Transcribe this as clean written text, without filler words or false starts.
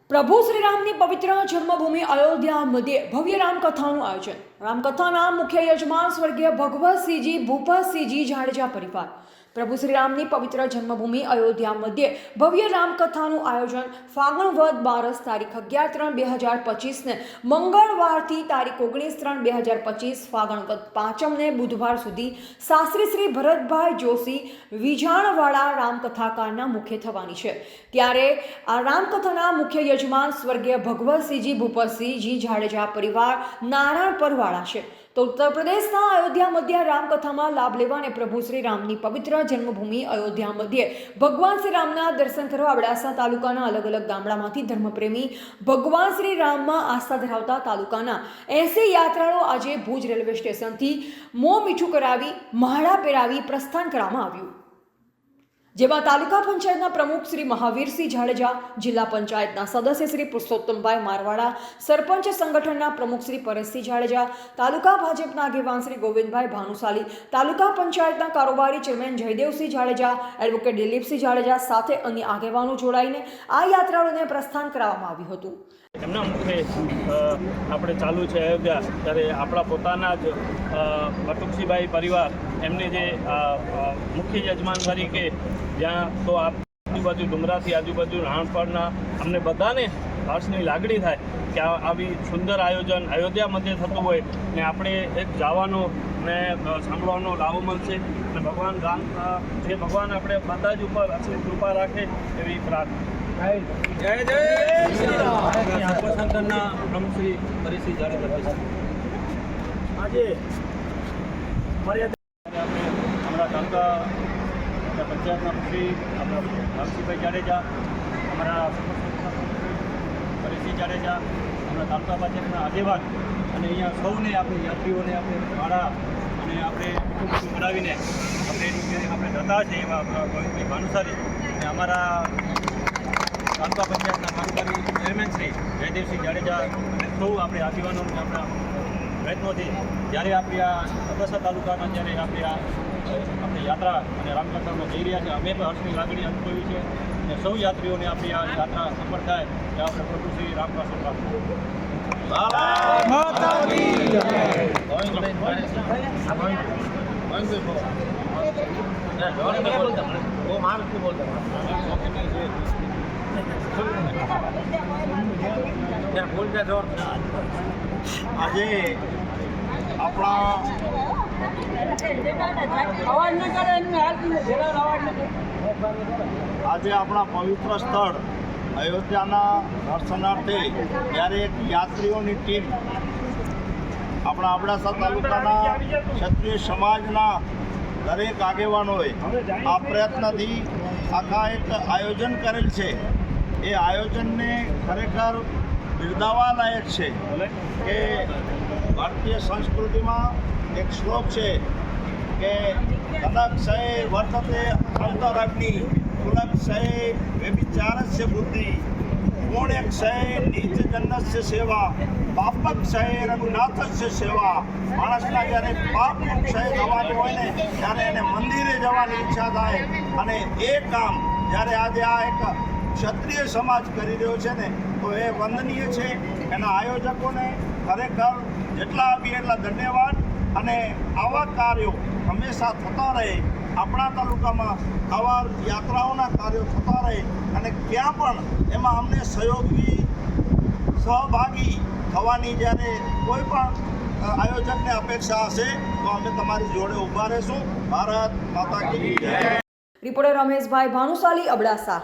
પ્રભુ શ્રી રામની પવિત્ર જન્મભૂમિ અયોધ્યા મધ્યે ભવ્ય રામકથાનું આયોજન। રામકથાના મુખ્ય યજમાન સ્વર્ગીય ભગવતસિંહજી ભૂપતસિંહજી જાડેજા પરિવાર। પ્રભુ શ્રી રામની પવિત્ર જન્મભૂમિ અયોધ્યા મધ્યે ભવ્ય રામકથાનું આયોજન ફાગણ વદ 12 તારીખ 11/3/2025 ને મંગળવારથી તારીખ 19/3/2025 ફાગણ વદ 5 ને બુધવાર સુધી શાસ્ત્રી શ્રી ભરતભાઈ જોશી વિજાણવાડા રામકથાકારના મુખ્ય થવાની છે। ત્યારે આ રામકથાના મુખ્ય યજમાન સ્વર્ગીય ભગવતસિંહજી ભૂપતસિંહજી જાડેજા પરિવાર નારાયણ પરવાળા છે। તો ઉત્તર પ્રદેશના અયોધ્યા મધ્ય રામકથામાં લાભ લેવા અને પ્રભુ શ્રી રામની પવિત્ર જન્મભૂમિ અયોધ્યા મધ્યે ભગવાન શ્રી રામના દર્શન કરવા અબડાસા તાલુકાના અલગ અલગ ગામડામાંથી ધર્મપ્રેમી ભગવાન શ્રી રામમાં આસ્થા ધરાવતા તાલુકાના 80 યાત્રાળુઓ આજે ભુજ રેલવે સ્ટેશનથી મોં મીઠું કરાવી મહાડા પહેરાવી પ્રસ્થાન કરવામાં આવ્યું, જેમાં તાલુકા પંચાયતના પ્રમુખ શ્રી મહાવીરસિંહ જાડેજા, જિલ્લા પંચાયતના સદસ્ય શ્રી પુરુષોત્તમભાઈ મારવાડા, સરપંચ સંગઠનના પ્રમુખ શ્રી પરેશસિંહ જાડેજા, તાલુકા ભાજપના આગેવાન શ્રી ગોવિંદભાઈ ભાનુશાલી, તાલુકા પંચાયતના કારોબારી ચેરમેન જયદેવસિંહ જાડેજા, એડવોકેટ દિલીપસિંહ જાડેજા સાથે અન્ય આગેવાનો જોડાઈને આ યાત્રાળુઓને પ્રસ્થાન કરાવવામાં આવ્યું હતું। એમના મુખે આપણે ચાલુ છે અયોધ્યા, ત્યારે આપણા પોતાના જ બટુકસિંહભાઈ પરિવાર એમને જે મુખ્ય યજમાન તરીકે જ્યાં તો આજુબાજુ ડુમરાથી આજુબાજુ રાણપરના અમને બધાને હર્ષની લાગણી થાય કે આવી સુંદર આયોજન અયોધ્યા મધ્યે થતું હોય ને આપણે એક જવાનો ને સાંભળવાનો લાવો મળશે અને ભગવાન રામ જે ભગવાન આપણે બધા જ ઉપર અસલી કૃપા રાખે એવી પ્રાર્થના। જય જય શ્રી રામ। આપણા સંગઠનના પ્રમુખ શ્રી પરેશસિંહ જાડેજા આજે અમારા તાલુકા પંચાયતના મંત્રી આપણા રામસિંહભાઈ જાડેજા, અમારા પરેશસિંહ જાડેજા, અમારા તાલુકા ભાજપના આગેવાન અને અહીંયા સૌને આપણે યાત્રીઓને આપણે ભાડા અને આપણે મીઠું કરાવીને આપણે જતા છે એવા આપણા ગોવિંદભાઈ ભાનુશાલી અને અમારા તાલુકા પંચાયતના કારોબારી ચેરમેન શ્રી જયદેવસિંહ જાડેજા અને સૌ આપણે આગેવાનોને આપણા પ્રયત્નોથી જ્યારે આપણી આ અબડાસા તાલુકાના જ્યારે આપણી યાત્રા અને રામકથામાં જઈ રહ્યા છે, અમે પણ હર્ષની લાગણી અનુભવી છે અને સૌ યાત્રીઓને આપણી આ યાત્રા સફળ થાય તે આપણે પ્રભુ શ્રી રામના સફળ આજે આપણા પવિત્ર સ્થળ અયોધ્યાના દર્શનાર્થે જ્યારે એક યાત્રીઓની ટીમ આપણા અબડાસા તાલુકાના ક્ષત્રિય સમાજના દરેક આગેવાનોએ આ પ્રયત્નથી આખા એક આયોજન કરેલ છે। એ આયોજનને ખરેખર બિરદાવવા લાયક છે કે ભારતીય સંસ્કૃતિમાં એક શ્લોક છે કે કનકક્ષય વર્તતે અંતરગ્નિ કુલક્ષય વ્યભિચારસ્ય બુદ્ધિ પુણ્યક્ષય નીચજનસ્ય સેવા પાપક્ષય રઘુનાથસ્ય સેવા। માણસના જ્યારે પાપનું ક્ષય થવાનું હોય ને ત્યારે એને મંદિરે જવાની ઈચ્છા થાય અને એ કામ જ્યારે આજે આ એક ક્ષત્રિય સમાજ કરી રહ્યો છે ને તો એ વંદનીય છે। એના આયોજકોને ખરેખર જેટલા આપીએ એટલા ધન્યવાદ અને આવા કાર્યો હંમેશા થતા રહે, આપણા તાલુકામાં આવા યાત્રાઓના કાર્યો થતા રહે અને ક્યાં પણ એમાં અમને સહભાગી થવાની જ્યારે કોઈ પણ આયોજકને અપેક્ષા હશે તો અમે તમારી જોડે ઊભા રહીશું। ભારત માતા કી જય। રિપોર્ટર રમેશભાઈ ભાનુશાલી, અબડાસા।